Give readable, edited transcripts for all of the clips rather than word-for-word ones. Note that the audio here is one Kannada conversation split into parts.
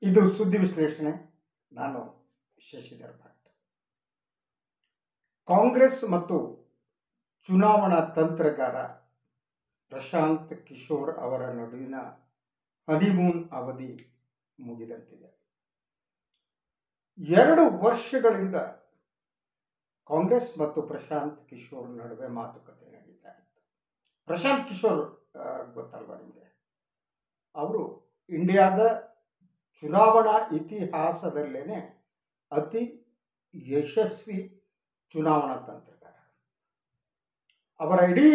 ಇದು ಸುದ್ದಿ ವಿಶ್ಲೇಷಣೆ. ನಾನು ಶಶಿಧರ್ ಭಟ್. ಕಾಂಗ್ರೆಸ್ ಮತ್ತು ಚುನಾವಣಾ ತಂತ್ರಗಾರ ಪ್ರಶಾಂತ್ ಕಿಶೋರ್ ಅವರ ನಡುವಿನ ಹನಿಮೂನ್ ಅವಧಿ ಮುಗಿದಂತಿದೆ. 2 ವರ್ಷಗಳಿಂದ ಕಾಂಗ್ರೆಸ್ ಮತ್ತು ಪ್ರಶಾಂತ್ ಕಿಶೋರ್ ನಡುವೆ ಮಾತುಕತೆ ನಡೀತಾ ಇತ್ತು. ಪ್ರಶಾಂತ್ ಕಿಶೋರ್ ಗೊತ್ತಲ್ವ ನಿಮಗೆ? ಅವರು ಇಂಡಿಯಾದ ಚುನಾವಣಾ ಇತಿಹಾಸದಲ್ಲೇ ಅತಿ ಯಶಸ್ವಿ ಚುನಾವಣಾ ತಂತ್ರಗಾರ. ಅವರ ಇಡೀ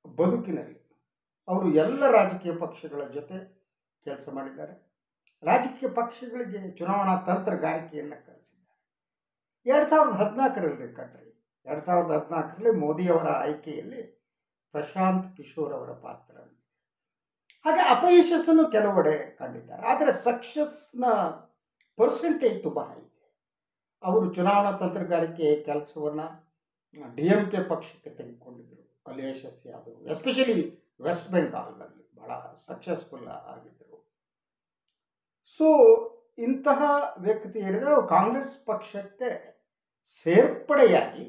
ಬದುಕಿನಲ್ಲಿ ಅವರು ಎಲ್ಲ ರಾಜಕೀಯ ಪಕ್ಷಗಳ ಜೊತೆ ಕೆಲಸ ಮಾಡಿದ್ದಾರೆ. ರಾಜಕೀಯ ಪಕ್ಷಗಳಿಗೆ ಚುನಾವಣಾ ತಂತ್ರಗಾರಿಕೆಯನ್ನು ಕಲಿಸಿದ್ದಾರೆ. 2014ರಲ್ಲಿ ಕಂಡ್ರಿ, 2014ರಲ್ಲಿ ಮೋದಿಯವರ ಆಯ್ಕೆಯಲ್ಲಿ ಪ್ರಶಾಂತ್ ಕಿಶೋರ್ ಅವರ ಪಾತ್ರ ಇದೆ. ಹಾಗೆ ಅಪಯಶಸ್ಸನ್ನು ಕೆಲವೆಡೆ ಕಂಡಿದ್ದಾರೆ, ಆದರೆ ಸಕ್ಸಸ್ನ ಪರ್ಸೆಂಟೇಜ್ ತುಂಬ ಹೈ ಇದೆ. ಅವರು ಚುನಾವಣಾ ತಂತ್ರಗಾರಿಕೆ ಕೆಲಸವನ್ನು DMK ಪಕ್ಷಕ್ಕೆ ತೆಗೆದುಕೊಂಡಿದ್ದರು, ಅಲ್ಲಿ ಯಶಸ್ವಿಯಾದರು. ಎಸ್ಪೆಷಲಿ ವೆಸ್ಟ್ ಬೆಂಗಾಲ್ನಲ್ಲಿ ಬಹಳ ಸಕ್ಸಸ್ಫುಲ್ ಆಗಿದ್ದರು. ಸೊ ಇಂತಹ ವ್ಯಕ್ತಿ ಹೇಳಿದರೆ ಕಾಂಗ್ರೆಸ್ ಪಕ್ಷಕ್ಕೆ ಸೇರ್ಪಡೆಯಾಗಿ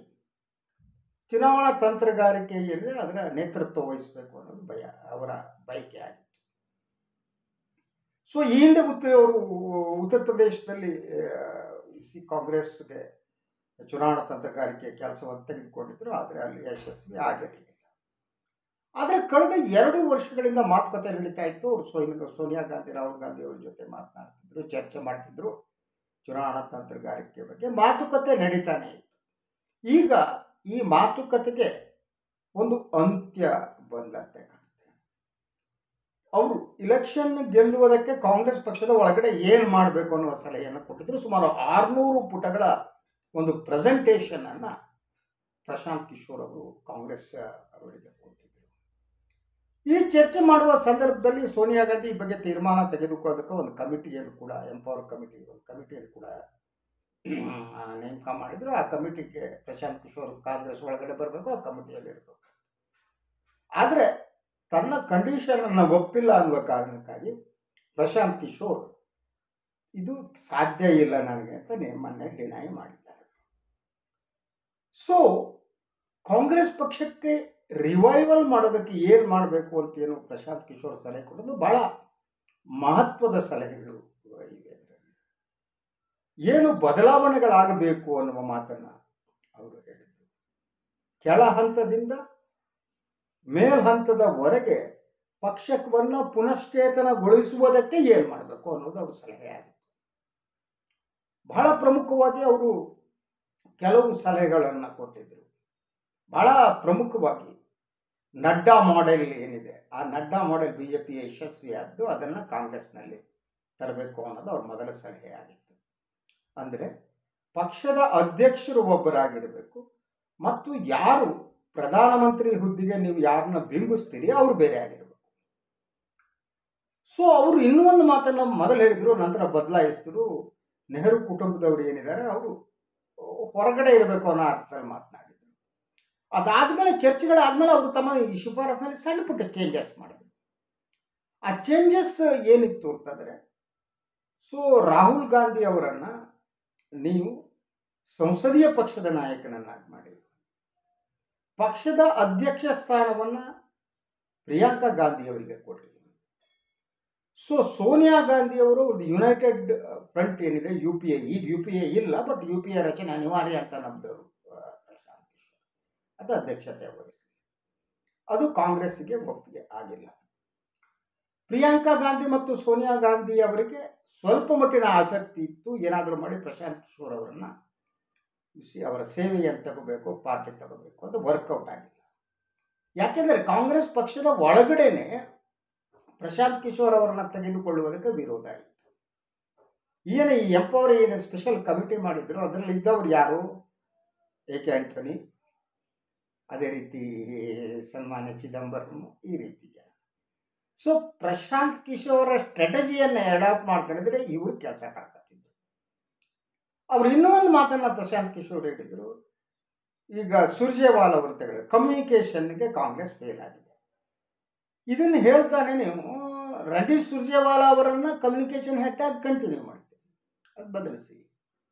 ಚುನಾವಣಾ ತಂತ್ರಗಾರಿಕೆಯಲ್ಲಿ ಅದರ ನೇತೃತ್ವ ವಹಿಸಬೇಕು ಅನ್ನೋದು ಅವರ ಬಯಕೆ ಆಗಿತ್ತು. ಸೊ ಈ ಹಿಂದೆ ಅವರು ಉತ್ತರ ಪ್ರದೇಶದಲ್ಲಿ ಕಾಂಗ್ರೆಸ್ಗೆ ಚುನಾವಣಾ ತಂತ್ರಗಾರಿಕೆ ಕೆಲಸವನ್ನು ತೆಗೆದುಕೊಂಡಿದ್ದರು, ಆದರೆ ಅಲ್ಲಿ ಯಶಸ್ವಿ ಆಗಿರಲಿಲ್ಲ. ಆದರೆ ಕಳೆದ 2 ವರ್ಷಗಳಿಂದ ಮಾತುಕತೆ ನಡೀತಾ ಇತ್ತು. ಅವರು ಸೋನಿಯಾ ಗಾಂಧಿ, ರಾಹುಲ್ ಗಾಂಧಿ ಅವರ ಜೊತೆ ಮಾತನಾಡ್ತಿದ್ರು, ಚರ್ಚೆ ಮಾಡ್ತಿದ್ರು. ಚುನಾವಣಾ ತಂತ್ರಗಾರಿಕೆ ಬಗ್ಗೆ ಮಾತುಕತೆ ನಡೀತಾನೆ ಇತ್ತು. ಈಗ ಈ ಮಾತುಕತೆಗೆ ಒಂದು ಅಂತ್ಯ ಬಂದಂತೆ ಕಾಣುತ್ತೆ. ಅವರು ಇಲೆಕ್ಷನ್ ಗೆಲ್ಲುವುದಕ್ಕೆ ಕಾಂಗ್ರೆಸ್ ಪಕ್ಷದ ಒಳಗಡೆ ಏನು ಮಾಡಬೇಕು ಅನ್ನುವ ಸಲಹೆಯನ್ನು ಕೊಟ್ಟಿದ್ರು. ಸುಮಾರು 600 ಪುಟಗಳ ಒಂದು ಪ್ರೆಸೆಂಟೇಷನ್ ಅನ್ನು ಪ್ರಶಾಂತ್ ಕಿಶೋರ್ ಅವರು ಕಾಂಗ್ರೆಸ್ ಅವರಿಗೆ ಕೊಟ್ಟಿದ್ದರು. ಈ ಚರ್ಚೆ ಮಾಡುವ ಸಂದರ್ಭದಲ್ಲಿ ಸೋನಿಯಾ ಗಾಂಧಿ ಈ ಬಗ್ಗೆ ತೀರ್ಮಾನ ತೆಗೆದುಕೊಳ್ಳೋದಕ್ಕೆ ಒಂದು ಕಮಿಟಿಯನ್ನು ಕೂಡ, ಎಂಪವರ್ ಕಮಿಟಿ, ಒಂದು ಕಮಿಟಿಯನ್ನು ಕೂಡ ನೇಮಕ ಮಾಡಿದ್ರು. ಆ ಕಮಿಟಿಗೆ ಪ್ರಶಾಂತ್ ಕಿಶೋರ್ ಕಾಂಗ್ರೆಸ್ ಒಳಗಡೆ ಬರಬೇಕು, ಆ ಕಮಿಟಿಯಲ್ಲಿ ಇರಬೇಕು. ಆದರೆ ತನ್ನ ಕಂಡೀಷನನ್ನು ಒಪ್ಪಿಲ್ಲ ಅನ್ನುವ ಕಾರಣಕ್ಕಾಗಿ ಪ್ರಶಾಂತ್ ಕಿಶೋರ್ ಇದು ಸಾಧ್ಯ ಇಲ್ಲ ನನಗೆ ಅಂತ ಮೊನ್ನೆ ಡಿನೈ ಮಾಡಿದ್ದಾರೆ. ಸೊ ಕಾಂಗ್ರೆಸ್ ಪಕ್ಷಕ್ಕೆ ರಿವೈವಲ್ ಮಾಡೋದಕ್ಕೆ ಏನು ಮಾಡಬೇಕು ಅಂತ ಏನು ಪ್ರಶಾಂತ್ ಕಿಶೋರ್ ಸಲಹೆ ಕೊಡೋದು ಬಹಳ ಮಹತ್ವದ ಸಲಹೆಗಳು ಇವೆ. ಅದರಲ್ಲಿ ಏನು ಬದಲಾವಣೆಗಳಾಗಬೇಕು ಅನ್ನುವ ಮಾತನ್ನು ಅವರು ಹೇಳಿದರು. ಕೆಳ ಹಂತದಿಂದ ಮೇಲ್ ಹಂತದವರೆಗೆ ಪಕ್ಷವನ್ನು ಪುನಶ್ಚೇತನಗೊಳಿಸುವುದಕ್ಕೆ ಏನು ಮಾಡಬೇಕು ಅನ್ನೋದು ಅವ್ರ ಸಲಹೆ ಆಗಿತ್ತು. ಬಹಳ ಪ್ರಮುಖವಾಗಿ ಅವರು ಕೆಲವು ಸಲಹೆಗಳನ್ನು ಕೊಟ್ಟಿದ್ದರು. ಬಹಳ ಪ್ರಮುಖವಾಗಿ ನಡ್ಡಾ ಮಾಡೆಲ್ ಏನಿದೆ, ಆ ನಡ್ಡಾ ಮಾಡೆಲ್ BJP ಯಶಸ್ವಿಯಾದ್ದು, ಅದನ್ನು ಕಾಂಗ್ರೆಸ್ನಲ್ಲಿ ತರಬೇಕು ಅನ್ನೋದು ಅವ್ರ ಮೊದಲ ಸಲಹೆ ಆಗಿತ್ತು. ಅಂದರೆ ಪಕ್ಷದ ಅಧ್ಯಕ್ಷರು ಒಬ್ಬರಾಗಿರಬೇಕು ಮತ್ತು ಯಾರು ಪ್ರಧಾನಮಂತ್ರಿ ಹುದ್ದೆಗೆ ನೀವು ಯಾರನ್ನ ಬಿಂಬಿಸ್ತೀರಿ ಅವರು ಬೇರೆ ಆಗಿರಬೇಕು. ಸೊ ಅವರು ಇನ್ನೂ ಒಂದು ಮಾತನ್ನು ಮೊದಲು ಹೇಳಿದರು, ನಂತರ ಬದಲಾಯಿಸಿದ್ರು. ನೆಹರು ಕುಟುಂಬದವರು ಏನಿದ್ದಾರೆ ಅವರು ಹೊರಗಡೆ ಇರಬೇಕು ಅನ್ನೋ ಅರ್ಥದಲ್ಲಿ ಮಾತನಾಡಿದರು. ಅದಾದಮೇಲೆ ಚರ್ಚೆಗಳಾದಮೇಲೆ ಅವರು ತಮ್ಮ ಈ ಶಿಫಾರಸಿನಲ್ಲಿ ಸಣ್ಣ ಪುಟ್ಟ ಚೇಂಜಸ್ ಮಾಡಿದರು. ಆ ಚೇಂಜಸ್ ಏನಿತ್ತು ಅಂತಂದರೆ, ಸೊ ರಾಹುಲ್ ಗಾಂಧಿ ಅವರನ್ನು ನೀವು ಸಂಸದೀಯ ಪಕ್ಷದ ನಾಯಕನನ್ನಾಗಿ ಮಾಡಿದರು. ಪಕ್ಷದ ಅಧ್ಯಕ್ಷ ಸ್ಥಾನವನ್ನು ಪ್ರಿಯಾಂಕಾ ಗಾಂಧಿ ಅವರಿಗೆ ಕೊಟ್ಟಿದ್ರು. ಸೊ ಸೋನಿಯಾ ಗಾಂಧಿ ಅವರು ಯುನೈಟೆಡ್ ಫ್ರಂಟ್ ಏನಿದೆ, UPA, ಈಗ UPA ಇಲ್ಲ, ಬಟ್ UPA ರಚನೆ ಅನಿವಾರ್ಯ ಅಂತ ನಂಬಿದವರು ಪ್ರಶಾಂತ್ ಕಿಶೋರ್, ಅದು ಅಧ್ಯಕ್ಷತೆ ವಹಿಸಿದೆ. ಅದು ಕಾಂಗ್ರೆಸ್ಸಿಗೆ ಒಪ್ಪಿಗೆ ಆಗಿಲ್ಲ. ಪ್ರಿಯಾಂಕಾ ಗಾಂಧಿ ಮತ್ತು ಸೋನಿಯಾ ಗಾಂಧಿ ಅವರಿಗೆ ಸ್ವಲ್ಪ ಮಟ್ಟಿನ ಆಸಕ್ತಿ ಇತ್ತು, ಏನಾದರೂ ಮಾಡಿ ಪ್ರಶಾಂತ್ ಕಿಶೋರ್ ಅವರನ್ನು ಅವರ ಸೇವೆಯನ್ನು ತಗೋಬೇಕು, ಪಾರ್ಟಿ ತಗೋಬೇಕು, ಅದು ವರ್ಕೌಟ್ ಆಗಿಲ್ಲ. ಯಾಕೆಂದರೆ ಕಾಂಗ್ರೆಸ್ ಪಕ್ಷದ ಒಳಗಡೆನೆ ಪ್ರಶಾಂತ್ ಕಿಶೋರ್ ಅವರನ್ನು ತೆಗೆದುಕೊಳ್ಳುವುದಕ್ಕೆ ವಿರೋಧ ಇತ್ತು. ಈ ಎಂಪವರ್ ಏನು ಸ್ಪೆಷಲ್ ಕಮಿಟಿ ಮಾಡಿದ್ರು, ಅದರಲ್ಲಿ ಇದ್ದವರು ಯಾರು? AK ಆಂಟನಿ, ಅದೇ ರೀತಿ ಸನ್ಮಾನ್ಯ ಚಿದಂಬರಂ, ಈ ರೀತಿ ಜನ. ಸೊ ಪ್ರಶಾಂತ್ ಕಿಶೋರ್ ಸ್ಟ್ರಾಟಜಿಯನ್ನು ಅಡಾಪ್ಟ್ ಮಾಡ್ಕೊಂಡಿದ್ರೆ ಇವರು ಕೆಲಸ ಕಾಡ್ಕೊತಿದ್ರು. ಅವರು ಇನ್ನೂ ಒಂದು ಮಾತನ್ನು ಪ್ರಶಾಂತ್ ಕಿಶೋರ್ ಹೇಳಿದರು. ಈಗ ಸುರ್ಜೇವಾಲ್ ಅವರು ತೆಗೆದು ಕಮ್ಯುನಿಕೇಷನ್ಗೆ ಕಾಂಗ್ರೆಸ್ ಫೇಲ್ ಆಗಿದೆ. ಇದನ್ನು ಹೇಳ್ತಾನೆ ನೀವು ರಣದೀಪ್ ಸುರ್ಜೇವಾಲಾ ಅವರನ್ನು ಕಮ್ಯುನಿಕೇಷನ್ ಹೆಡ್ ಆಗಿ ಕಂಟಿನ್ಯೂ ಮಾಡ್ತೀವಿ, ಅದು ಬದಲಿಸಿ.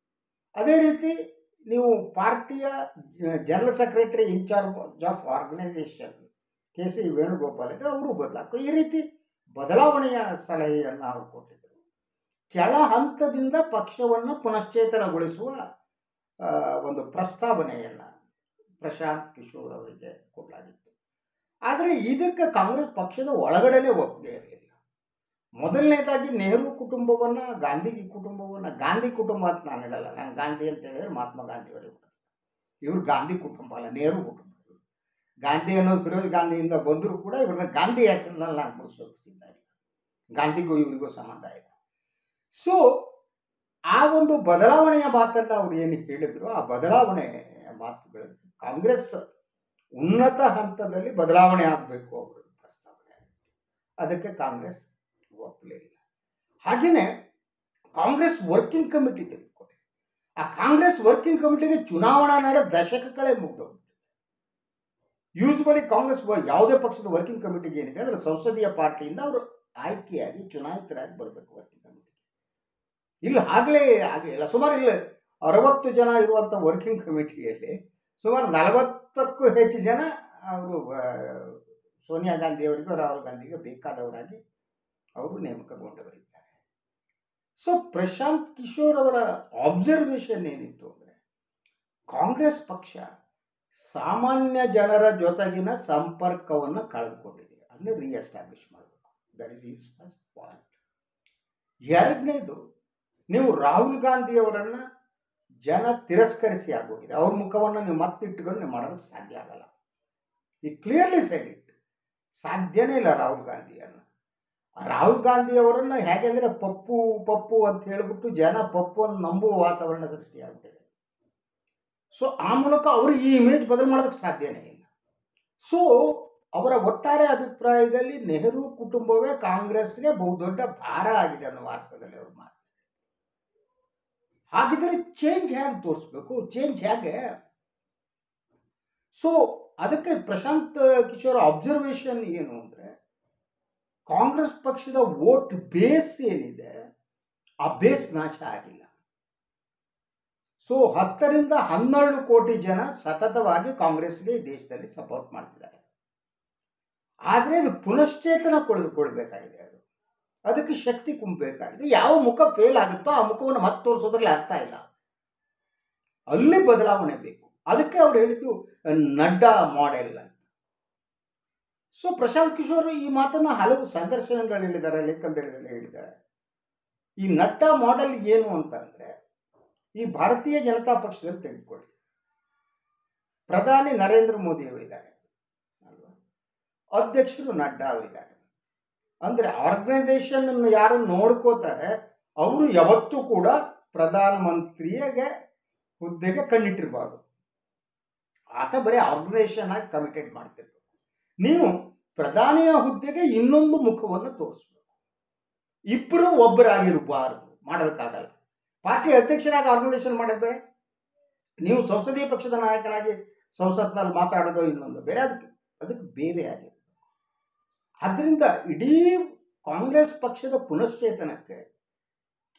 ಅದೇ ರೀತಿ ನೀವು ಪಾರ್ಟಿಯ general secretary in charge of organisation K C Venugopal ಇದ್ದರೆ ಅವರು ಬದಲಾಕು. ಈ ರೀತಿ ಬದಲಾವಣೆಯ ಸಲಹೆಯನ್ನು ಅವರು ಕೊಟ್ಟಿದ್ದರು. ಕೆಳ ಹಂತದಿಂದ ಪಕ್ಷವನ್ನು ಪುನಶ್ಚೇತನಗೊಳಿಸುವ ಒಂದು ಪ್ರಸ್ತಾವನೆಯನ್ನು ಪ್ರಶಾಂತ್ ಕಿಶೋರ್ ಅವರಿಗೆ ಕೊಡಲಾಗಿತ್ತು. ಆದರೆ ಇದಕ್ಕೆ ಕಾಂಗ್ರೆಸ್ ಪಕ್ಷದ ಒಳಗಡೆನೇ ಒಪ್ಪಿಗೆ ಇರಲಿಲ್ಲ. ಮೊದಲನೇದಾಗಿ ನೆಹರು ಕುಟುಂಬವನ್ನು, ಗಾಂಧಿ ಕುಟುಂಬವನ್ನು, ಗಾಂಧಿ ಕುಟುಂಬ ಅಂತ ನಾನು ಹೇಳಲ್ಲ, ನಾನು ಗಾಂಧಿ ಅಂತ ಹೇಳಿದ್ರೆ ಮಹಾತ್ಮ ಗಾಂಧಿಯವರಿಗೆ ಬರ್ತದೆ. ಇವರು ಗಾಂಧಿ ಕುಟುಂಬ ಅಲ್ಲ, ನೆಹರು ಕುಟುಂಬ. ಗಾಂಧಿ ಅನ್ನೋದು ಬಿರೋಲ್ ಗಾಂಧಿಯಿಂದ ಬಂದರೂ ಕೂಡ ಇವ್ರನ್ನ ಗಾಂಧಿ ಹೆಸರಿನಲ್ಲಿ ನಾನು ಬಿಡಿಸೋಕೆ ಸಿದ್ಧ ಇಲ್ಲ. ಗಾಂಧಿಗೂ ಇವರಿಗೂ ಸಂಬಂಧ ಇಲ್ಲ. ಸೊ ಆ ಒಂದು ಬದಲಾವಣೆಯ ಮಾತನ್ನು ಅವ್ರು ಏನು ಹೇಳಿದ್ರು, ಆ ಬದಲಾವಣೆ ಮಾತುಗಳಲ್ಲಿ ಕಾಂಗ್ರೆಸ್ ಉನ್ನತ ಹಂತದಲ್ಲಿ ಬದಲಾವಣೆ ಆಗಬೇಕು ಅವರು ಪ್ರಸ್ತಾವನೆ. ಅದಕ್ಕೆ ಕಾಂಗ್ರೆಸ್ ಒಪ್ಪಲಿಲ್ಲ. ಹಾಗೆಯೇ ಕಾಂಗ್ರೆಸ್ ವರ್ಕಿಂಗ್ ಕಮಿಟಿ ತೆಗೆದುಕೊಳ್ಳಿ. ಆ ಕಾಂಗ್ರೆಸ್ ವರ್ಕಿಂಗ್ ಕಮಿಟಿಗೆ ಚುನಾವಣಾ ನಡೆದ ದಶಕಗಳೇ ಮುಗಿದೋಗ್ಬಿಟ್ಟಿದೆ. ಯೂಸ್ವಲಿ ಕಾಂಗ್ರೆಸ್ ಯಾವುದೇ ಪಕ್ಷದ ವರ್ಕಿಂಗ್ ಕಮಿಟಿಗೆ ಏನಿದೆ ಅಂದರೆ ಸಂಸದೀಯ ಪಾರ್ಟಿಯಿಂದ ಅವರು ಆಯ್ಕೆಯಾಗಿ ಚುನಾಯಿತರಾಗಿ ಬರಬೇಕು ವರ್ಕಿಂಗ್ ಕಮಿಟಿಗೆ. ಇಲ್ಲ ಆಗಲೇ ಆಗಿಲ್ಲ. ಸುಮಾರು ಇಲ್ಲ 60 ಜನ ಇರುವಂಥ ವರ್ಕಿಂಗ್ ಕಮಿಟಿಯಲ್ಲಿ ಸುಮಾರು 40ಕ್ಕೂ ಹೆಚ್ಚು ಜನ ಅವರು ಸೋನಿಯಾ ಗಾಂಧಿಯವರಿಗೂ ರಾಹುಲ್ ಗಾಂಧಿಗೆ ಬೇಕಾದವರಾಗಿ ಅವರು ನೇಮಕಗೊಂಡವರಿದ್ದಾರೆ. ಸೊ ಪ್ರಶಾಂತ್ ಕಿಶೋರ್ ಅವರ ಆಬ್ಸರ್ವೇಷನ್ ಏನಿತ್ತು ಅಂದರೆ, ಕಾಂಗ್ರೆಸ್ ಪಕ್ಷ ಸಾಮಾನ್ಯ ಜನರ ಜೊತೆಗಿನ ಸಂಪರ್ಕವನ್ನು ಕಳೆದುಕೊಂಡಿದೆ, ಅದನ್ನು ರೀಎಸ್ಟಾಬ್ಲಿಷ್ ಮಾಡಬೇಕು. That is is first point. ಎರಡನೇದು, ನೀವು ರಾಹುಲ್ ಗಾಂಧಿಯವರನ್ನು ಜನ ತಿರಸ್ಕರಿಸಿ ಆಗೋಗಿದೆ. ಅವ್ರ ಮುಖವನ್ನು ನೀವು ಮತ್ತಿಟ್ಟುಕೊಂಡು ನೀವು ಮಾಡೋದಕ್ಕೆ ಸಾಧ್ಯ ಆಗಲ್ಲ. ಈ ಕ್ಲಿಯರ್ಲಿ ಸೆಡ್ ಇಟ್. ಸಾಧ್ಯನೇ ಇಲ್ಲ ರಾಹುಲ್ ಗಾಂಧಿಯನ್ನು. ರಾಹುಲ್ ಗಾಂಧಿಯವರನ್ನು ಹೇಗೆ ಅಂದರೆ ಪಪ್ಪು ಪಪ್ಪು ಅಂತ ಹೇಳಿಬಿಟ್ಟು ಜನ ಪಪ್ಪು ಅಂತ ನಂಬುವ ವಾತಾವರಣ ಸೃಷ್ಟಿಯಾಗ್ಬಿಟ್ಟಿದೆ. ಸೊ ಆ ಮೂಲಕ ಅವರು ಈ ಇಮೇಜ್ ಬದಲು ಮಾಡೋದಕ್ಕೆ ಸಾಧ್ಯನೇ ಇಲ್ಲ. ಸೊ ಅವರ ಒಟ್ಟಾರೆ ಅಭಿಪ್ರಾಯದಲ್ಲಿ ನೆಹರು ಕುಟುಂಬವೇ ಕಾಂಗ್ರೆಸ್ಗೆ ಬಹುದೊಡ್ಡ ಭಾರ ಆಗಿದೆ ಅನ್ನೋ ಅರ್ಥದಲ್ಲಿ ಅವರು ಮಾತು. ಹಾಗಿದ್ರೆ ಚೇಂಜ್ ಹೇಗೆ ತೋರಿಸ್ಬೇಕು, ಚೇಂಜ್ ಹೇಗೆ? ಸೊ ಅದಕ್ಕೆ ಪ್ರಶಾಂತ್ ಕಿಶೋರ್ ಅಬ್ಸರ್ವೇಷನ್ ಏನು ಅಂದರೆ, ಕಾಂಗ್ರೆಸ್ ಪಕ್ಷದ ವೋಟ್ ಬೇಸ್ ಏನಿದೆ ಆ ಬೇಸ್ ನಾಶ ಆಗಿಲ್ಲ. ಸೊ 10 ರಿಂದ 12 ಕೋಟಿ ಜನ ಸತತವಾಗಿ ಕಾಂಗ್ರೆಸ್ಗೆ ದೇಶದಲ್ಲಿ ಸಪೋರ್ಟ್ ಮಾಡ್ತಿದ್ದಾರೆ. ಆದರೆ ಇದು ಪುನಶ್ಚೇತನ ಕೊಡಬೇಕಾಗಿದೆ. ಅದಕ್ಕೆ ಶಕ್ತಿ ತುಂಬಬೇಕಾಗಿದೆ. ಯಾವ ಮುಖ ಫೇಲ್ ಆಗುತ್ತೋ ಆ ಮುಖವನ್ನು ಮತ್ತೆ ತೋರಿಸೋದ್ರಲ್ಲಿ ಅರ್ಥ ಇಲ್ಲ. ಅಲ್ಲಿ ಬದಲಾವಣೆ ಬೇಕು. ಅದಕ್ಕೆ ಅವ್ರು ಹೇಳಿದ್ದು ನಡ್ಡಾ ಮಾಡೆಲ್ ಅಂತ. ಸೊ ಪ್ರಶಾಂತ್ ಕಿಶೋರ್ ಈ ಮಾತನ್ನು ಹಲವು ಸಂದರ್ಶನಗಳು ಹೇಳಿದ್ದಾರೆ, ಲೇಖನದಲ್ಲಿ ಹೇಳಿದ್ದಾರೆ. ಈ ನಡ್ಡಾ ಮಾಡೆಲ್ ಏನು ಅಂತ ಅಂದರೆ, ಈ ಭಾರತೀಯ ಜನತಾ ಪಕ್ಷದಲ್ಲಿ ತೆಗೆದುಕೊಳ್ಳಿ, ಪ್ರಧಾನಿ ನರೇಂದ್ರ ಮೋದಿ ಅವರಿದ್ದಾರೆ ಅಲ್ವಾ, ಅಧ್ಯಕ್ಷರು ನಡ್ಡಾ ಅವರಿದ್ದಾರೆ. ಅಂದರೆ ಆರ್ಗನೈಸೇಷನ್ ಅನ್ನು ಯಾರು ನೋಡ್ಕೋತಾರೆ ಅವರು ಯಾವತ್ತೂ ಕೂಡ ಪ್ರಧಾನಮಂತ್ರಿಗೆ ಹುದ್ದೆಗೆ ಕಣ್ಣಿಟ್ಟಿರಬಾರ್ದು. ಆತ ಬರೀ ಆರ್ಗನೈಸೇಷನ್ ಆಗಿ ಕಮಿಟೆಡ್ ಮಾಡ್ತಿರ್ಬೇಕು. ನೀವು ಪ್ರಧಾನಿಯ ಹುದ್ದೆಗೆ ಇನ್ನೊಂದು ಮುಖವನ್ನು ತೋರಿಸ್ಬೇಕು. ಇಬ್ಬರು ಒಬ್ಬರಾಗಿರಬಾರ್ದು, ಮಾಡೋದಕ್ಕಾಗಲ್ಲ. ಪಾರ್ಟಿ ಅಧ್ಯಕ್ಷರಾಗಿ ಆರ್ಗನೈಸೇಷನ್ ಮಾಡೋದು ಬೇರೆ, ನೀವು ಸಂಸದೀಯ ಪಕ್ಷದ ನಾಯಕನಾಗಿ ಸಂಸತ್ನಲ್ಲಿ ಮಾತಾಡೋದು ಇನ್ನೊಂದು ಬೇರೆ, ಅದಕ್ಕೆ ಬೇರೆ ಆಗಿದೆ. ಆದ್ದರಿಂದ ಇಡೀ ಕಾಂಗ್ರೆಸ್ ಪಕ್ಷದ ಪುನಶ್ಚೇತನಕ್ಕೆ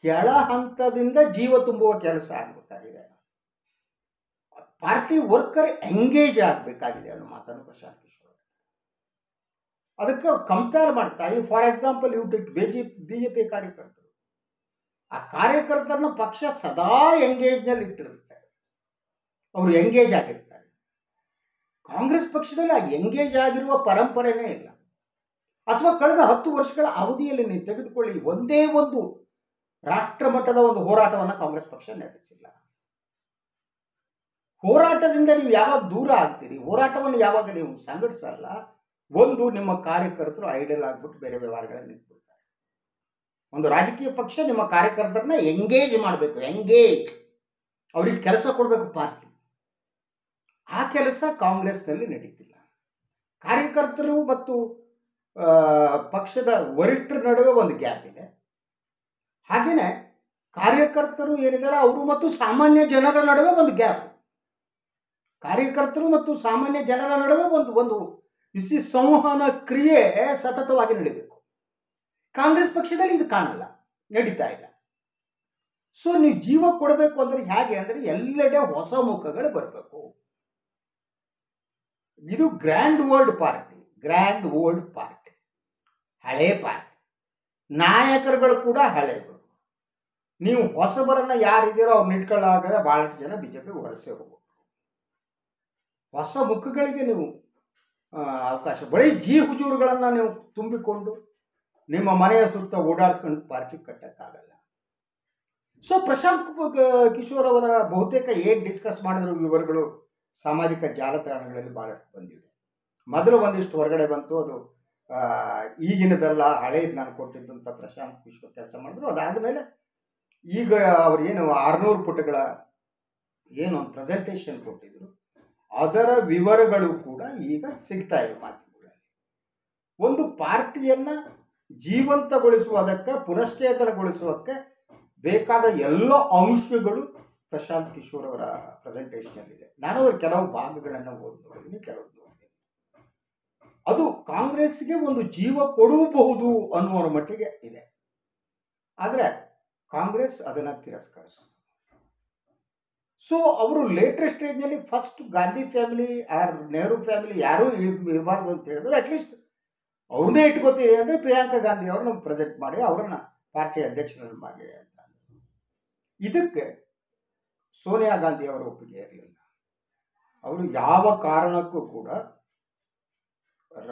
ಕೆಳ ಹಂತದಿಂದ ಜೀವ ತುಂಬುವ ಕೆಲಸ ಆಗಬೇಕಾಗಿದೆ. ಪಾರ್ಟಿ ವರ್ಕರ್ ಎಂಗೇಜ್ ಆಗಬೇಕಾಗಿದೆ ಅನ್ನೋ ಮಾತನ್ನು ಪ್ರಶಾಂತ್ ಕಿಶೋರ್. ಅದಕ್ಕೆ ಕಂಪೇರ್ ಮಾಡ್ತಾ, ಈ ಫಾರ್ ಎಕ್ಸಾಂಪಲ್ ಬಿಜೆಪಿ ಕಾರ್ಯಕರ್ತರು, ಆ ಕಾರ್ಯಕರ್ತರನ್ನ ಪಕ್ಷ ಸದಾ ಎಂಗೇಜ್ನಲ್ಲಿ ಇಟ್ಟಿರುತ್ತಾರೆ, ಅವರು ಎಂಗೇಜ್ ಆಗಿರ್ತಾರೆ. ಕಾಂಗ್ರೆಸ್ ಪಕ್ಷದಲ್ಲಿ ಆ ಎಂಗೇಜ್ ಆಗಿರುವ ಪರಂಪರೆನೇ ಇಲ್ಲ. ಅಥವಾ ಕಳೆದ 10 ವರ್ಷಗಳ ಅವಧಿಯಲ್ಲಿ ನೀವು ತೆಗೆದುಕೊಳ್ಳಿ, ಒಂದೇ ಒಂದು ರಾಷ್ಟ್ರ ಮಟ್ಟದ ಒಂದು ಹೋರಾಟವನ್ನು ಕಾಂಗ್ರೆಸ್ ಪಕ್ಷ ನಡೆಸಿಲ್ಲ. ಹೋರಾಟದಿಂದ ನೀವು ಯಾವಾಗ ದೂರ ಆಗ್ತೀರಿ, ಹೋರಾಟವನ್ನು ಯಾವಾಗ ನೀವು ಸಂಘಟಿಸಲ್ಲ, ಒಂದು ನಿಮ್ಮ ಕಾರ್ಯಕರ್ತರು ಐಡಲ್ ಆಗಿಬಿಟ್ಟು ಬೇರೆ ವ್ಯವಹಾರಗಳಲ್ಲಿ ನಿಂತ್ಬಿಡ್ತಾರೆ. ಒಂದು ರಾಜಕೀಯ ಪಕ್ಷ ನಿಮ್ಮ ಕಾರ್ಯಕರ್ತರನ್ನ ಎಂಗೇಜ್ ಮಾಡಬೇಕು, ಎಂಗೇಜ್, ಅವ್ರಿಗೆ ಕೆಲಸ ಕೊಡಬೇಕು ಪಾರ್ಟಿ. ಆ ಕೆಲಸ ಕಾಂಗ್ರೆಸ್ನಲ್ಲಿ ನಡೀತಿಲ್ಲ. ಕಾರ್ಯಕರ್ತರು ಮತ್ತು ಪಕ್ಷದ ವರಿಷ್ಠರ ನಡುವೆ ಒಂದು ಗ್ಯಾಪ್ ಇದೆ. ಹಾಗೆಯೇ ಕಾರ್ಯಕರ್ತರು ಏನಿದ್ದಾರೆ ಅವರು ಮತ್ತು ಸಾಮಾನ್ಯ ಜನರ ನಡುವೆ ಒಂದು ಗ್ಯಾಪ್. ಕಾರ್ಯಕರ್ತರು ಮತ್ತು ಸಾಮಾನ್ಯ ಜನರ ನಡುವೆ ಒಂದು ಸಂವಹನ ಕ್ರಿಯೆ ಸತತವಾಗಿ ನಡೀಬೇಕು. ಕಾಂಗ್ರೆಸ್ ಪಕ್ಷದಲ್ಲಿ ಇದು ಕಾಣಲ್ಲ, ನಡೀತಾ ಇಲ್ಲ. ಸೊ ನೀವು ಜೀವ ಕೊಡಬೇಕು ಅಂದರೆ ಹೇಗೆ ಅಂದರೆ ಎಲ್ಲೆಡೆ ಹೊಸ ಮುಖಗಳು ಬರಬೇಕು. ಇದು ಗ್ರ್ಯಾಂಡ್ ಓಲ್ಡ್ ಪಾರ್ಟಿ, ಹಳೆ ಪಾರ್ಟಿ, ನಾಯಕರುಗಳು ಕೂಡ ಹಳೆಯವರು. ನೀವು ಹೊಸಬರನ್ನ ಯಾರಿದ್ದೀರೋ ಅವ್ರನ್ನ ಇಟ್ಕೊಳ್ಳಾಗದೆ ಭಾಳಷ್ಟು ಜನ ಬಿಜೆಪಿ ವಲಸೆ ಹೋಗ್ಬೇಕು. ಹೊಸ ಮುಖಗಳಿಗೆ ನೀವು ಅವಕಾಶ, ಬರೀ ಹುಜೂರುಗಳನ್ನು ನೀವು ತುಂಬಿಕೊಂಡು ನಿಮ್ಮ ಮನೆಯ ಸುತ್ತ ಓಡಾಡಿಸ್ಕೊಂಡು ಪಾರ್ಟಿ ಕಟ್ಟಕ್ಕಾಗಲ್ಲ. ಸೊ ಪ್ರಶಾಂತ್ ಕಿಶೋರ್ ಅವರ ಬಹುತೇಕ ಏನು ಡಿಸ್ಕಸ್ ಮಾಡಿದ್ರು ವಿವರಗಳು ಸಾಮಾಜಿಕ ಜಾಲತಾಣಗಳಲ್ಲಿ ಭಾಳಷ್ಟು ಬಂದಿವೆ. ಮೊದಲು ಒಂದಿಷ್ಟು ಹೊರಗಡೆ ಬಂತು, ಅದು ಈಗಿನದೆಲ್ಲ ಹಳೇದು ನಾನು ಕೊಟ್ಟಿದ್ದಂಥ ಪ್ರಶಾಂತ್ ಕಿಶೋರ್ ಕೆಲಸ ಮಾಡಿದ್ರು. ಅದಾದಮೇಲೆ ಈಗ ಅವ್ರೇನು 600 ಪುಟಗಳ ಏನು ಒಂದು ಪ್ರೆಸೆಂಟೇಷನ್ ಕೊಟ್ಟಿದ್ರು, ಅದರ ವಿವರಗಳು ಕೂಡ ಈಗ ಸಿಗ್ತಾ ಇವೆ ಮಾಧ್ಯಮಗಳಲ್ಲಿ. ಒಂದು ಪಾರ್ಟಿಯನ್ನು ಜೀವಂತಗೊಳಿಸುವುದಕ್ಕೆ, ಪುನಶ್ಚೇತನಗೊಳಿಸುವುದಕ್ಕೆ ಬೇಕಾದ ಎಲ್ಲ ಅಂಶಗಳು ಪ್ರಶಾಂತ್ ಕಿಶೋರ್ ಅವರ ಪ್ರೆಸೆಂಟೇಷನಲ್ಲಿದೆ. ನಾನು ಅವರ ಕೆಲವು ಭಾಗಗಳನ್ನು ಓದಿ ನೋಡಿದ್ದೀನಿ, ಕೆಲವು ನೋಡಿದ್ದೀನಿ. ಅದು ಕಾಂಗ್ರೆಸ್ಗೆ ಒಂದು ಜೀವ ಕೊಡಬಹುದು ಅನ್ನುವ ಮಟ್ಟಿಗೆ ಇದೆ. ಆದರೆ ಕಾಂಗ್ರೆಸ್ ಅದನ್ನು ತಿರಸ್ಕರಿಸಿತು. ಸೊ ಅವರು ಲೇಟರ್ ಸ್ಟೇಜ್ನಲ್ಲಿ first Gandhi family or Nehru family ಯಾರೂ ಇರಬಾರ್ದು ಅಂತ ಹೇಳಿದ್ರು. ಅಟ್ಲೀಸ್ಟ್ ಅವ್ರನ್ನೇ ಇಟ್ಕೋತೀವಿ ಅಂದರೆ ಪ್ರಿಯಾಂಕಾ ಗಾಂಧಿ ಅವ್ರನ್ನ ಪ್ರೆಸೆಂಟ್ ಮಾಡಿ ಅವರನ್ನು ಪಾರ್ಟಿ ಅಧ್ಯಕ್ಷರನ್ನು ಮಾಡಿ ಅಂತ. ಇದಕ್ಕೆ ಸೋನಿಯಾ ಗಾಂಧಿ ಅವರ ಒಪ್ಪಿಗೆ ಇರಲಿಲ್ಲ. ಅವರು ಯಾವ ಕಾರಣಕ್ಕೂ ಕೂಡ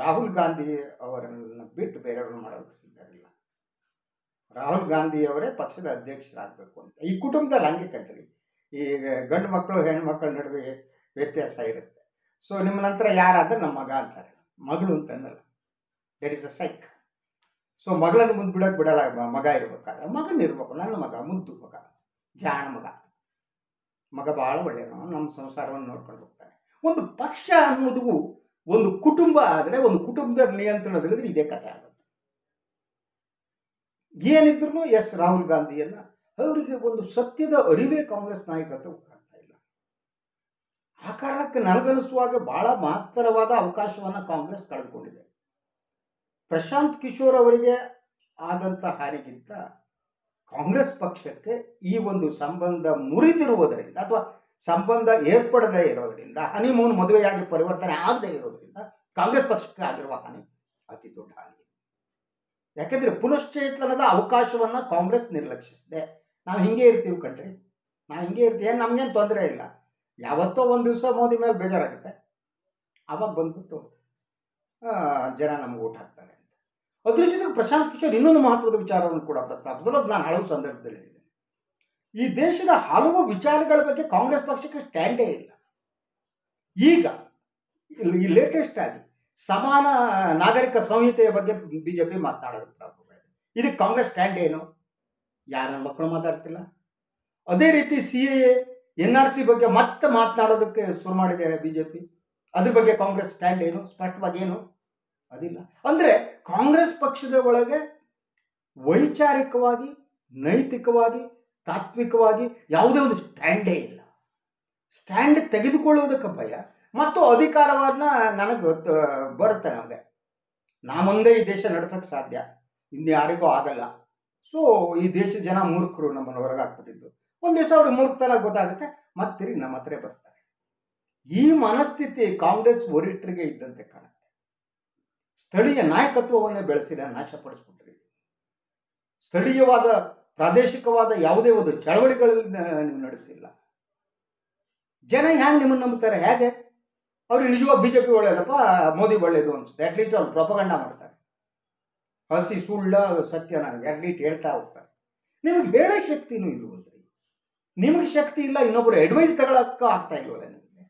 ರಾಹುಲ್ ಗಾಂಧಿ ಅವರನ್ನು ಬಿಟ್ಟು ಬೇರೆಯವ್ರನ್ನ ಮಾಡೋದಕ್ಕೆ ಸಿದ್ಧರಿಲ್ಲ. ರಾಹುಲ್ ಗಾಂಧಿ ಅವರೇ ಪಕ್ಷದ ಅಧ್ಯಕ್ಷರಾಗಬೇಕು ಅಂತ. ಈ ಕುಟುಂಬದಲ್ಲಿ ಹಂಗೆ ಕಟ್ರಿ, ಈಗ ಗಂಡು ಮಕ್ಕಳು ಹೆಣ್ಣು ನಡುವೆ ವ್ಯತ್ಯಾಸ ಇರುತ್ತೆ. ಸೊ ನಿಮ್ಮ ನಂತರ ಯಾರಾದರೂ ನಮ್ಮ ಮಗ ಅಂತಾರೆ, ಮಗಳು ಅಂತ ಅನ್ನಲ್ಲ. That is a psych. So ಮಗಳನ್ನು ಮುಂದೆ ಬಿಡೋಕೆ ಬಿಡಲ್ಲ. ಮಗ ಇರಬೇಕಾದ್ರೆ ಮಗನ ಇರಬೇಕು. ನನ್ನ ಮಗ ಮುದ್ದು ಮಗ, ಜಾಣ ಮಗ ಭಾಳ ಒಳ್ಳೆಯವನು, ನಮ್ಮ ಸಂಸಾರವನ್ನು ನೋಡ್ಕೊಂಡು ಹೋಗ್ತಾನೆ. ಒಂದು ಪಕ್ಷ ಅನ್ನೋದು ಒಂದು ಕುಟುಂಬ ಆದರೆ, ಒಂದು ಕುಟುಂಬದ ನಿಯಂತ್ರಣದಲ್ಲಿದ್ರೆ ಇದೇ ಕಥೆ ಆಗುತ್ತೆ. ಏನಿದ್ರು ರಾಹುಲ್ ಗಾಂಧಿಯನ್ನ ಅವರಿಗೆ ಒಂದು ಸತ್ಯದ ಅರಿವೇ ಕಾಂಗ್ರೆಸ್ ನಾಯಕತ್ವ ಆಗ್ತಾ ಇಲ್ಲ. ಆ ಕಾರಣಕ್ಕೆ ನನಗನಿಸುವಾಗ ಬಹಳ ಮಹತ್ತರವಾದ ಅವಕಾಶವನ್ನು ಕಾಂಗ್ರೆಸ್ ಕಳೆದುಕೊಂಡಿದೆ. ಪ್ರಶಾಂತ್ ಕಿಶೋರ್ ಅವರಿಗೆ ಆದಂಥ ಹಾನಿಗಿಂತ ಕಾಂಗ್ರೆಸ್ ಪಕ್ಷಕ್ಕೆ ಈ ಒಂದು ಸಂಬಂಧ ಮುರಿದಿರುವುದರಿಂದ ಅಥವಾ ಸಂಬಂಧ ಏರ್ಪಡದೇ ಇರೋದರಿಂದ, ಹನಿಮೂನ್ ಮದುವೆಯಾಗಿ ಪರಿವರ್ತನೆ ಆಗದೇ ಇರೋದರಿಂದ ಕಾಂಗ್ರೆಸ್ ಪಕ್ಷಕ್ಕೆ ಆಗಿರುವ ಹಾನಿ ಅತಿ ದೊಡ್ಡ ಹಾನಿ. ಯಾಕೆಂದರೆ ಪುನಶ್ಚೇತನದ ಅವಕಾಶವನ್ನು ಕಾಂಗ್ರೆಸ್ ನಿರ್ಲಕ್ಷಿಸಿದೆ. ನಾವು ಹಿಂಗೆ ಇರ್ತೀವಿ ಕಣ್ರಿ, ನಾವು ಹಿಂಗೆ ಇರ್ತೀವಿ, ನಮಗೇನು ತೊಂದರೆ ಇಲ್ಲ. ಯಾವತ್ತೋ ಒಂದು ದಿವಸ ಮೋದಿ ಮೇಲೆ ಬೇಜಾರಾಗುತ್ತೆ, ಆವಾಗ ಬಂದ್ಬಿಟ್ಟು ಜನ ನಮ್ಗೆ ಓಟ್ ಹಾಕ್ತಾರೆ ಅಂತ. ಅದ್ರ ಜೊತೆಗೆ ಪ್ರಶಾಂತ್ ಕಿಶೋರ್ ಇನ್ನೊಂದು ಮಹತ್ವದ ವಿಚಾರವನ್ನು ಕೂಡ ಪ್ರಸ್ತಾಪಿಸಲು ನಾನು ಹಲವು ಸಂದರ್ಭದಲ್ಲಿ ಹೇಳಿದ್ದೇನೆ. ಈ ದೇಶದ ಹಲವು ವಿಚಾರಗಳ ಬಗ್ಗೆ ಕಾಂಗ್ರೆಸ್ ಪಕ್ಷಕ್ಕೆ ಸ್ಟ್ಯಾಂಡೇ ಇಲ್ಲ. ಈಗ ಈ ಲೇಟೆಸ್ಟ್ ಆಗಿ ಸಮಾನ ನಾಗರಿಕ ಸಂಹಿತೆಯ ಬಗ್ಗೆ ಬಿಜೆಪಿ ಮಾತನಾಡೋದಕ್ಕೆ ಪ್ರಾರಂಭ ಮಾಡಿದೆ. ಇದಕ್ಕೆ ಕಾಂಗ್ರೆಸ್ ಸ್ಟ್ಯಾಂಡ್ ಏನು? ಯಾರ ಮಕ್ಕಳು ಮಾತಾಡ್ತಿಲ್ಲ. ಅದೇ ರೀತಿ CAA NRC ಬಗ್ಗೆ ಮತ್ತೆ ಮಾತನಾಡೋದಕ್ಕೆ ಶುರು ಮಾಡಿದೆ ಬಿಜೆಪಿ. ಅದ್ರ ಬಗ್ಗೆ ಕಾಂಗ್ರೆಸ್ ಸ್ಟ್ಯಾಂಡ್ ಏನು? ಸ್ಪಷ್ಟವಾಗಿ ಏನು? ಅದಿಲ್ಲ. ಅಂದರೆ ಕಾಂಗ್ರೆಸ್ ಪಕ್ಷದ ಒಳಗೆ ವೈಚಾರಿಕವಾಗಿ, ನೈತಿಕವಾಗಿ, ತಾತ್ವಿಕವಾಗಿ ಯಾವುದೇ ಒಂದು ಸ್ಟ್ಯಾಂಡೇ ಇಲ್ಲ. ಸ್ಟ್ಯಾಂಡ್ ತೆಗೆದುಕೊಳ್ಳುವುದಕ್ಕೆ ಭಯ ಮತ್ತು ಅಧಿಕಾರವನ್ನು ನನಗೆ ಬರುತ್ತೆ. ನಮಗೆ ಮುಂದೆ ಈ ದೇಶ ನಡೆಸೋಕ್ಕೆ ಸಾಧ್ಯ, ಇನ್ಯಾರಿಗೂ ಆಗಲ್ಲ. ಸೊ ಈ ದೇಶದ ಜನ ಮೂರ್ಖರು, ನಮ್ಮನ್ನು ಹೊರಗಾಕ್ಬಿಟ್ಟಿದ್ದು. ಒಂದು ದಿವಸ ಅವ್ರಿಗೆ ಮೂರ್ಖತನ ಗೊತ್ತಾಗುತ್ತೆ, ಮತ್ತೆ ತಿರುಗಿ ನಮ್ಮ ಹತ್ರ ಬರ್ತಾರೆ. ಈ ಮನಸ್ಥಿತಿ ಕಾಂಗ್ರೆಸ್ ವರಿಷ್ಠರಿಗೆ ಇದ್ದಂತೆ ಕಾಣುತ್ತೆ. ಸ್ಥಳೀಯ ನಾಯಕತ್ವವನ್ನೇ ಬೆಳೆಸಿದ ನಾಶಪಡಿಸ್ಬಿಟ್ರಿ. ಸ್ಥಳೀಯವಾದ, ಪ್ರಾದೇಶಿಕವಾದ ಯಾವುದೇ ಒಂದು ಚಳವಳಿಗಳಲ್ಲಿ ನೀವು ನಡೆಸಿಲ್ಲ. ಜನ ಹ್ಯಾಂಗೆ ನಿಮ್ಮನ್ನು ನಂಬುತ್ತಾರೆ? ಹೇಗೆ? ಅವ್ರಿಗೆ ನಿಜವಾಗ ಬಿಜೆಪಿ ಒಳ್ಳೇದಪ್ಪ, ಮೋದಿ ಒಳ್ಳೇದು ಅನಿಸುತ್ತೆ. ಅಟ್ಲೀಸ್ಟ್ ಅವ್ರು ಪ್ರೊಪಗಂಡ ಮಾಡ್ತಾರೆ. ಹಸಿ ಸುಳ್ಳ ಸತ್ಯ ನನಗೆ ಅಟ್ಲೀಸ್ಟ್ ಹೇಳ್ತಾ ಹೋಗ್ತಾರೆ. ನಿಮಗೆ ಹೇಳೋ ಶಕ್ತಿನೂ ಇಲ್ವಲ್ರಿ. ನಿಮಗೆ ಶಕ್ತಿ ಇಲ್ಲ, ಇನ್ನೊಬ್ಬರು ಅಡ್ವೈಸ್ ತಗೊಳಕ್ಕೆ ಆಗ್ತಾ ಇಲ್ವಲ್ಲ ನಿಮಗೆ.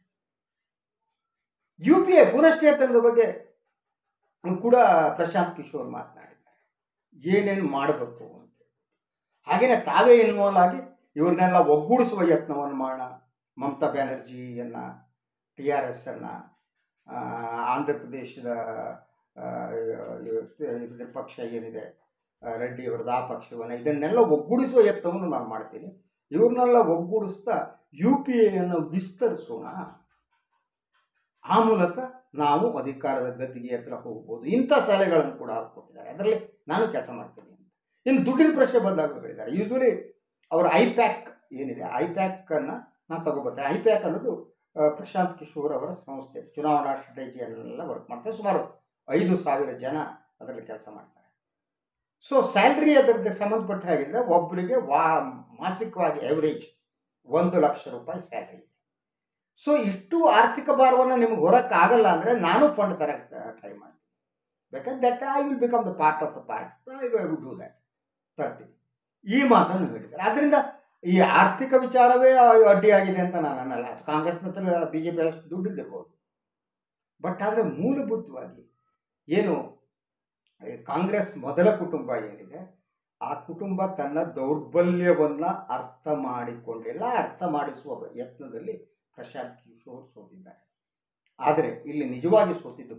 UPA ಪುನಶ್ಚೇತನದ ಬಗ್ಗೆ ಕೂಡ ಪ್ರಶಾಂತ್ ಕಿಶೋರ್ ಮಾತನಾಡಿದ್ದಾರೆ, ಏನೇನು ಮಾಡಬೇಕು ಅಂತ. ಹಾಗೆಯೇ ತಾವೇ ಇನ್ವಾಲ್ವ್ ಆಗಿ ಇವ್ರನ್ನೆಲ್ಲ ಒಗ್ಗೂಡಿಸುವ ಯತ್ನವನ್ನು ಮಾಡೋಣ. ಮಮತಾ ಬ್ಯಾನರ್ಜಿಯನ್ನು, TRS ಅನ್ನು, ಆಂಧ್ರ ಪ್ರದೇಶದ ಇದ್ರ ಪಕ್ಷ ಏನಿದೆ ರೆಡ್ಡಿ ಅವರದ್ದು ಆ ಪಕ್ಷವನ್ನು, ಇದನ್ನೆಲ್ಲ ಒಗ್ಗೂಡಿಸುವ ಯತ್ನವನ್ನು ನಾನು ಮಾಡ್ತೀನಿ. ಇವ್ರನ್ನೆಲ್ಲ ಒಗ್ಗೂಡಿಸ್ತಾ UPAಯನ್ನು ವಿಸ್ತರಿಸೋಣ. ಆ ಮೂಲಕ ನಾವು ಅಧಿಕಾರದ ಗದ್ದಿಗೆ ಹತ್ರ ಹೋಗ್ಬೋದು. ಇಂಥ ಸಲಹೆಗಳನ್ನು ಕೂಡ ಅವ್ರು ಕೊಟ್ಟಿದ್ದಾರೆ. ಅದರಲ್ಲಿ ನಾನು ಕೆಲಸ ಮಾಡ್ತೀನಿ ಅಂತ. ಇನ್ನು ದುಡ್ಡಿನ ಪ್ರಶ್ನೆ ಬಂದಾಗ ಹೇಳಿದ್ದಾರೆ. ಯೂಶ್ವಲಿ ಅವರ ಐಪ್ಯಾಕ್ ಏನಿದೆ, ಐಪ್ಯಾಕನ್ನು ನಾನು ತಗೊಬರ್ತೇನೆ. ಐಪ್ಯಾಕ್ ಅನ್ನೋದು ಪ್ರಶಾಂತ್ ಕಿಶೋರ್ ಅವರ ಸಂಸ್ಥೆ. ಚುನಾವಣಾ ಸ್ಟ್ರಾಟಜಿಯನ್ನೆಲ್ಲ ವರ್ಕ್ ಮಾಡ್ತಾರೆ. ಸುಮಾರು 5,000 ಜನ ಅದರಲ್ಲಿ ಕೆಲಸ ಮಾಡ್ತಾರೆ. ಸೊ ಸ್ಯಾಲ್ರಿ ಅದಕ್ಕೆ ಸಂಬಂಧಪಟ್ಟ ಹಾಗಿಲ್ಲ. ಒಬ್ಬರಿಗೆ ಮಾಸಿಕವಾಗಿ ಎವರೇಜ್ 1,00,000 ರೂಪಾಯಿ ಸ್ಯಾಲ್ರಿ ಇದೆ. ಸೊ ಇಷ್ಟು ಆರ್ಥಿಕ ಭಾರವನ್ನು ನಿಮ್ಗೆ ಹೊರಕ್ಕಾಗಲ್ಲ ಅಂದರೆ ನಾನು ಫಂಡ್ ತರಕ್ಕೆ ಟ್ರೈ ಮಾಡ್ತೀನಿ. ಬೇಕಾದ್ರೆ that I will become the part of the part, I will do that, ತರ್ತೀನಿ. ಈ ಮಾತನ್ನು ಹೇಳಿದ್ದಾರೆ. ಆದ್ದರಿಂದ ಈ ಆರ್ಥಿಕ ವಿಚಾರವೇ ಅಡ್ಡಿಯಾಗಿದೆ ಅಂತ ನಾನು ಅನ್ನಲ್ಲ. ಕಾಂಗ್ರೆಸ್ ಮತ್ತು ಬಿ ಜೆ ಪಿ ಅಷ್ಟು ದುಡ್ಡಿದ್ದಿರ್ಬೋದು. ಬಟ್ ಆದರೆ ಮೂಲಭೂತವಾಗಿ ಏನು ಕಾಂಗ್ರೆಸ್ ಮೊದಲ ಕುಟುಂಬ ಏನಿದೆ, ಆ ಕುಟುಂಬ ತನ್ನ ದೌರ್ಬಲ್ಯವನ್ನು ಅರ್ಥ ಮಾಡಿಕೊಂಡಿಲ್ಲ. ಅರ್ಥ ಮಾಡಿಸುವ ಯತ್ನದಲ್ಲಿ ಪ್ರಶಾಂತ್ ಕಿಶೋರ್ ಸೋತಿದ್ದಾರೆ. ಆದರೆ ಇಲ್ಲಿ ನಿಜವಾಗಿ ಸೋತಿದ್ದು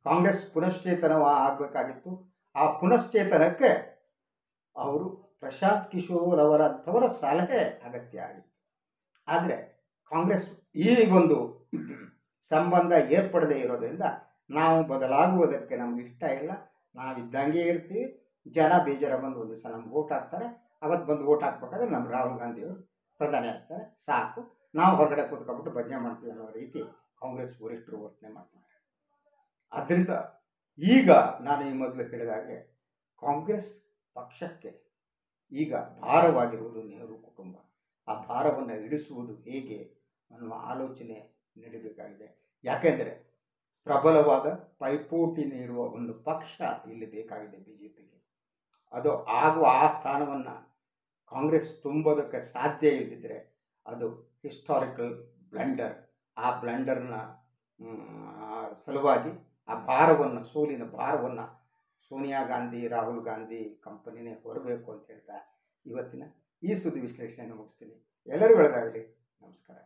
ಕಾಂಗ್ರೆಸ್ ಪುನಶ್ಚೇತನ ಆಗಬೇಕಾಗಿತ್ತು. ಆ ಪುನಶ್ಚೇತನಕ್ಕೆ ಅವರು ಪ್ರಶಾಂತ್ ಕಿಶೋರ್ ಅವರಂಥವರ ಸಲಹೆ ಅಗತ್ಯ ಆಗಿತ್ತು. ಆದರೆ ಕಾಂಗ್ರೆಸ್ ಈ ಒಂದು ಸಂಬಂಧ ಏರ್ಪಡದೇ ಇರೋದರಿಂದ ನಾವು ಬದಲಾಗುವುದಕ್ಕೆ ನಮ್ಗೆ ಇಷ್ಟ ಇಲ್ಲ. ನಾವಿದ್ದಂಗೆ ಇರ್ತೀವಿ. ಜನ ಬೇಜಾರ ಬಂದು ಒಂದು ಸಲ ನಮ್ಗೆ ಓಟ್ ಹಾಕ್ತಾರೆ. ಅವತ್ತು ಬಂದು ಓಟ್ ಹಾಕ್ಬೇಕಾದ್ರೆ ನಮ್ಮ ರಾಹುಲ್ ಗಾಂಧಿಯವರು ಪ್ರಧಾನಿ ಆಗ್ತಾರೆ, ಸಾಕು, ನಾವು ಹೊರಗಡೆ ಕೂತ್ಕೊಂಡ್ಬಿಟ್ಟು ಭಜನೆ ಮಾಡ್ತೀವಿ ಅನ್ನೋ ರೀತಿ ಕಾಂಗ್ರೆಸ್ ವರಿಷ್ಠರು ವರ್ತನೆ ಮಾಡ್ತಾರೆ. ಆದ್ದರಿಂದ ಈಗ ನಾನು ಈ ಮೊದಲು ಹೇಳಿದಾಗೆ ಕಾಂಗ್ರೆಸ್ ಪಕ್ಷಕ್ಕೆ ಈಗ ಭಾರವಾಗಿರುವುದು ನೆಹರು ಕುಟುಂಬ. ಆ ಭಾರವನ್ನು ಇಳಿಸುವುದು ಹೇಗೆ ಅನ್ನುವ ಆಲೋಚನೆ ನಡೀಬೇಕಾಗಿದೆ. ಯಾಕೆಂದರೆ ಪ್ರಬಲವಾದ ಪೈಪೋಟಿ ನೀಡುವ ಒಂದು ಪಕ್ಷ ಇಲ್ಲಿ ಬೇಕಾಗಿದೆ ಬಿ ಜೆ ಪಿಗೆ. ಅದು ಆಗುವ ಆ ಸ್ಥಾನವನ್ನು ಕಾಂಗ್ರೆಸ್ ತುಂಬೋದಕ್ಕೆ ಸಾಧ್ಯ ಇಲ್ಲದಿದ್ದರೆ ಅದು ಹಿಸ್ಟಾರಿಕಲ್ ಬ್ಲಂಡರ್. ಆ ಬ್ಲಂಡರ್ನ ಸಲುವಾಗಿ ಆ ಭಾರವನ್ನು, ಸೋಲಿನ ಭಾರವನ್ನು ಸೋನಿಯಾ ಗಾಂಧಿ, ರಾಹುಲ್ ಗಾಂಧಿ ಕಂಪನಿನೇ ಹೊರಬೇಕು ಅಂತ ಹೇಳ್ತಾ ಇವತ್ತಿನ ಈ ಸುದ್ದಿ ವಿಶ್ಲೇಷಣೆಯನ್ನು ಮುಗಿಸ್ತೀನಿ. ಎಲ್ಲರಿಗೂ ಒಳ್ಳೆಯದಾಗಲಿ. ನಮಸ್ಕಾರ.